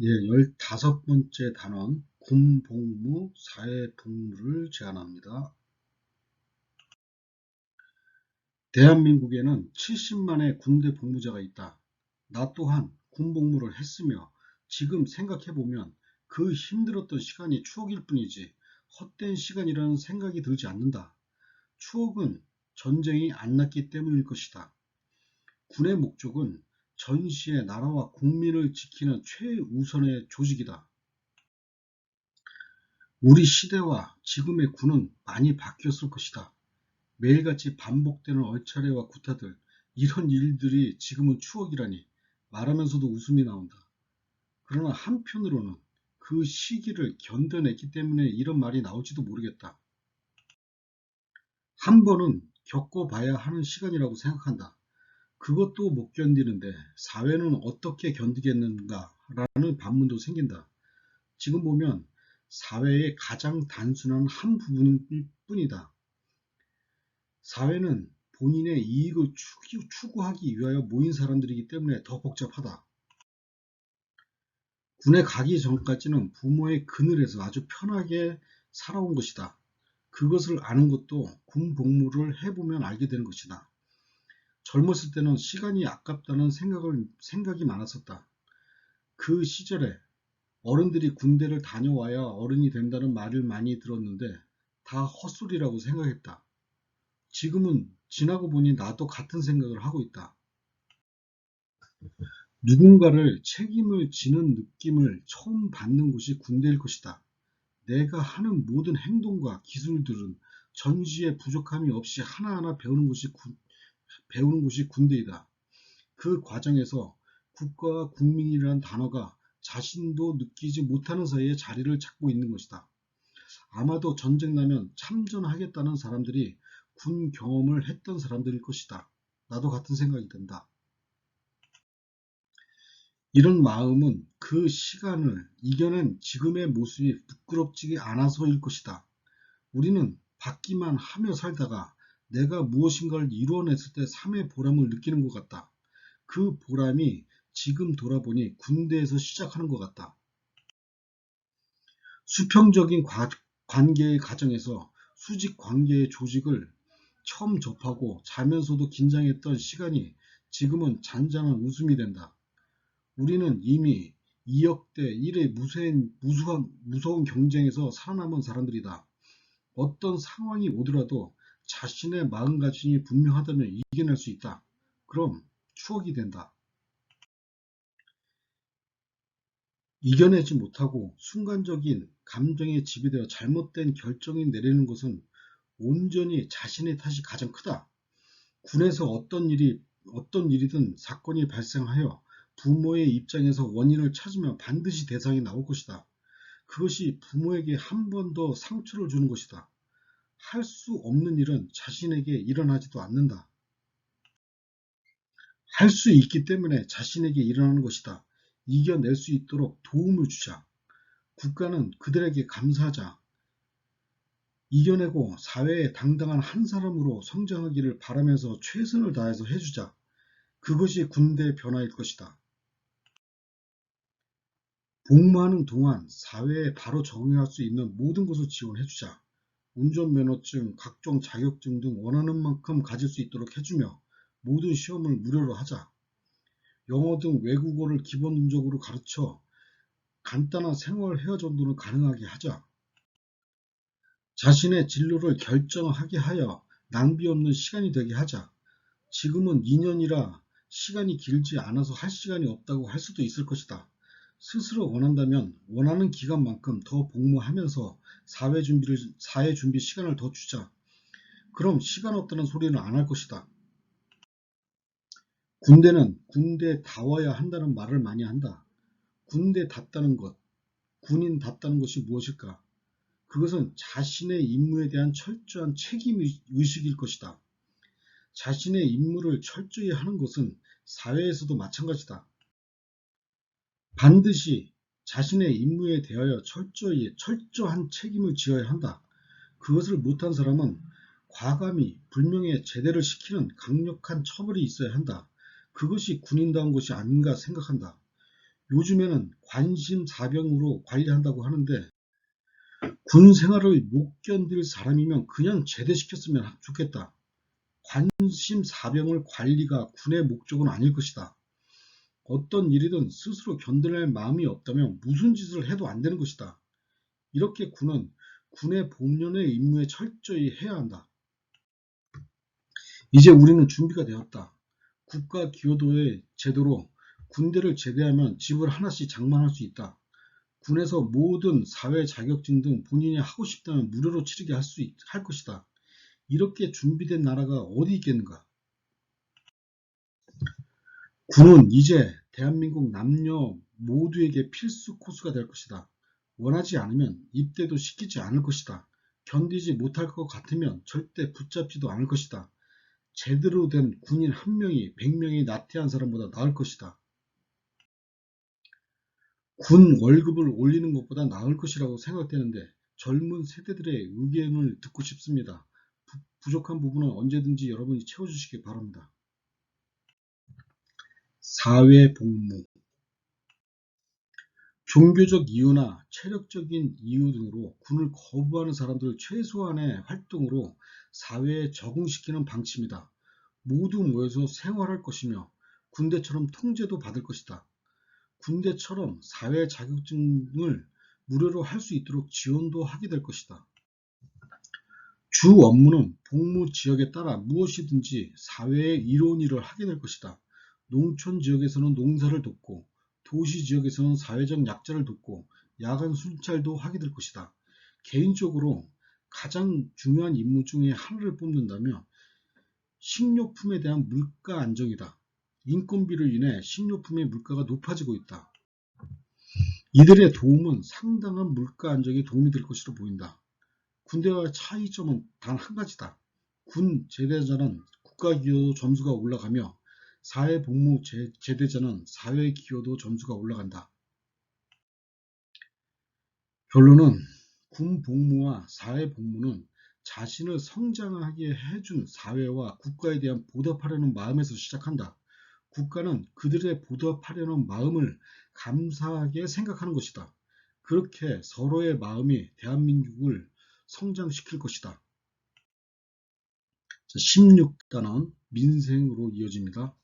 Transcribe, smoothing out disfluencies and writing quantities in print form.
예, 15번째 단원 군복무 사회복무를 제안합니다. 대한민국에는 70만의 군대 복무자가 있다. 나 또한 군복무를 했으며 지금 생각해보면 그 힘들었던 시간이 추억일 뿐이지 헛된 시간이라는 생각이 들지 않는다. 추억은 전쟁이 안 났기 때문일 것이다. 군의 목적은 전시의 나라와 국민을 지키는 최우선의 조직이다. 우리 시대와 지금의 군은 많이 바뀌었을 것이다. 매일같이 반복되는 얼차례와 구타들, 이런 일들이 지금은 추억이라니 말하면서도 웃음이 나온다. 그러나 한편으로는 그 시기를 견뎌냈기 때문에 이런 말이 나올지도 모르겠다. 한 번은 겪어봐야 하는 시간이라고 생각한다. 그것도 못 견디는데 사회는 어떻게 견디겠는가라는 반문도 생긴다. 지금 보면 사회의 가장 단순한 한 부분일 뿐이다. 사회는 본인의 이익을 추구하기 위하여 모인 사람들이기 때문에 더 복잡하다. 군에 가기 전까지는 부모의 그늘에서 아주 편하게 살아온 것이다. 그것을 아는 것도 군 복무를 해보면 알게 되는 것이다. 젊었을 때는 시간이 아깝다는 생각이 많았었다. 그 시절에 어른들이 군대를 다녀와야 어른이 된다는 말을 많이 들었는데 다 헛소리라고 생각했다. 지금은 지나고 보니 나도 같은 생각을 하고 있다. 누군가를 책임을 지는 느낌을 처음 받는 곳이 군대일 것이다. 내가 하는 모든 행동과 기술들은 전시에 부족함이 없이 하나하나 배우는 곳이 군대이다. 그 과정에서 국가와 국민이라는 단어가 자신도 느끼지 못하는 사이에 자리를 찾고 있는 것이다. 아마도 전쟁 나면 참전하겠다는 사람들이 군 경험을 했던 사람들일 것이다. 나도 같은 생각이 든다. 이런 마음은 그 시간을 이겨낸 지금의 모습이 부끄럽지 않아서일 것이다. 우리는 받기만 하며 살다가 내가 무엇인가를 이루어냈을 때 삶의 보람을 느끼는 것 같다. 그 보람이 지금 돌아보니 군대에서 시작하는 것 같다. 수평적인 관계의 가정에서 수직 관계의 조직을 처음 접하고 자면서도 긴장했던 시간이 지금은 잔잔한 웃음이 된다. 우리는 이미 2억대 1의 무서운 경쟁에서 살아남은 사람들이다. 어떤 상황이 오더라도 자신의 마음가짐이 분명하다면 이겨낼 수 있다. 그럼 추억이 된다. 이겨내지 못하고 순간적인 감정에 지배되어 잘못된 결정이 내리는 것은 온전히 자신의 탓이 가장 크다. 군에서 어떤 일이든 사건이 발생하여 부모의 입장에서 원인을 찾으면 반드시 대상이 나올 것이다. 그것이 부모에게 한 번 더 상처를 주는 것이다. 할 수 없는 일은 자신에게 일어나지도 않는다. 할 수 있기 때문에 자신에게 일어나는 것이다. 이겨낼 수 있도록 도움을 주자. 국가는 그들에게 감사하자. 이겨내고 사회에 당당한 한 사람으로 성장하기를 바라면서 최선을 다해서 해주자. 그것이 군대 변화일 것이다. 복무하는 동안 사회에 바로 적응할 수 있는 모든 것을 지원해주자. 운전면허증, 각종 자격증 등 원하는 만큼 가질 수 있도록 해주며 모든 시험을 무료로 하자. 영어 등 외국어를 기본적으로 가르쳐 간단한 생활 회화 정도는 가능하게 하자. 자신의 진로를 결정하게 하여 낭비 없는 시간이 되게 하자. 지금은 2년이라 시간이 길지 않아서 할 시간이 없다고 할 수도 있을 것이다. 스스로 원한다면 원하는 기간만큼 더 복무하면서 사회 준비 시간을 더 주자. 그럼 시간 없다는 소리는 안 할 것이다. 군대는 군대다워야 한다는 말을 많이 한다. 군대답다는 것, 군인답다는 것이 무엇일까? 그것은 자신의 임무에 대한 철저한 책임의식일 것이다. 자신의 임무를 철저히 하는 것은 사회에서도 마찬가지다. 반드시 자신의 임무에 대하여 철저한 책임을 지어야 한다. 그것을 못한 사람은 과감히 불명예 제대를 시키는 강력한 처벌이 있어야 한다. 그것이 군인다운 것이 아닌가 생각한다. 요즘에는 관심사병으로 관리한다고 하는데 군 생활을 못 견딜 사람이면 그냥 제대시켰으면 좋겠다. 관심사병을 관리가 군의 목적은 아닐 것이다. 어떤 일이든 스스로 견뎌낼 마음이 없다면 무슨 짓을 해도 안 되는 것이다. 이렇게 군은 군의 본연의 임무에 철저히 해야 한다. 이제 우리는 준비가 되었다. 국가 기여도의 제도로 군대를 제대하면 집을 하나씩 장만할 수 있다. 군에서 모든 사회 자격증 등 본인이 하고 싶다면 무료로 치르게 할 것이다. 이렇게 준비된 나라가 어디 있겠는가? 군은 이제 대한민국 남녀 모두에게 필수 코스가 될 것이다. 원하지 않으면 입대도 시키지 않을 것이다. 견디지 못할 것 같으면 절대 붙잡지도 않을 것이다. 제대로 된 군인 1명이 100명이 나태한 사람보다 나을 것이다. 군 월급을 올리는 것보다 나을 것이라고 생각되는데 젊은 세대들의 의견을 듣고 싶습니다. 부족한 부분은 언제든지 여러분이 채워주시기 바랍니다. 사회복무 종교적 이유나 체력적인 이유 등으로 군을 거부하는 사람들을 최소한의 활동으로 사회에 적응시키는 방침이다. 모두 모여서 생활할 것이며 군대처럼 통제도 받을 것이다. 군대처럼 사회 자격증을 무료로 할 수 있도록 지원도 하게 될 것이다. 주 업무는 복무 지역에 따라 무엇이든지 사회의 이로운 일을 하게 될 것이다. 농촌 지역에서는 농사를 돕고 도시 지역에서는 사회적 약자를 돕고 야간 순찰도 하게 될 것이다. 개인적으로 가장 중요한 임무 중에 하나를 뽑는다면 식료품에 대한 물가 안정이다. 인건비로 인해 식료품의 물가가 높아지고 있다. 이들의 도움은 상당한 물가 안정에 도움이 될 것으로 보인다. 군대와의 차이점은 단 한 가지다. 군 제대자는 국가기여도 점수가 올라가며 사회복무 제대자는 사회기여도 점수가 올라간다. 결론은 군 복무와 사회복무는 자신을 성장하게 해준 사회와 국가에 대한 보답하려는 마음에서 시작한다. 국가는 그들의 보답하려는 마음을 감사하게 생각하는 것이다. 그렇게 서로의 마음이 대한민국을 성장시킬 것이다. 16단원 민생으로 이어집니다.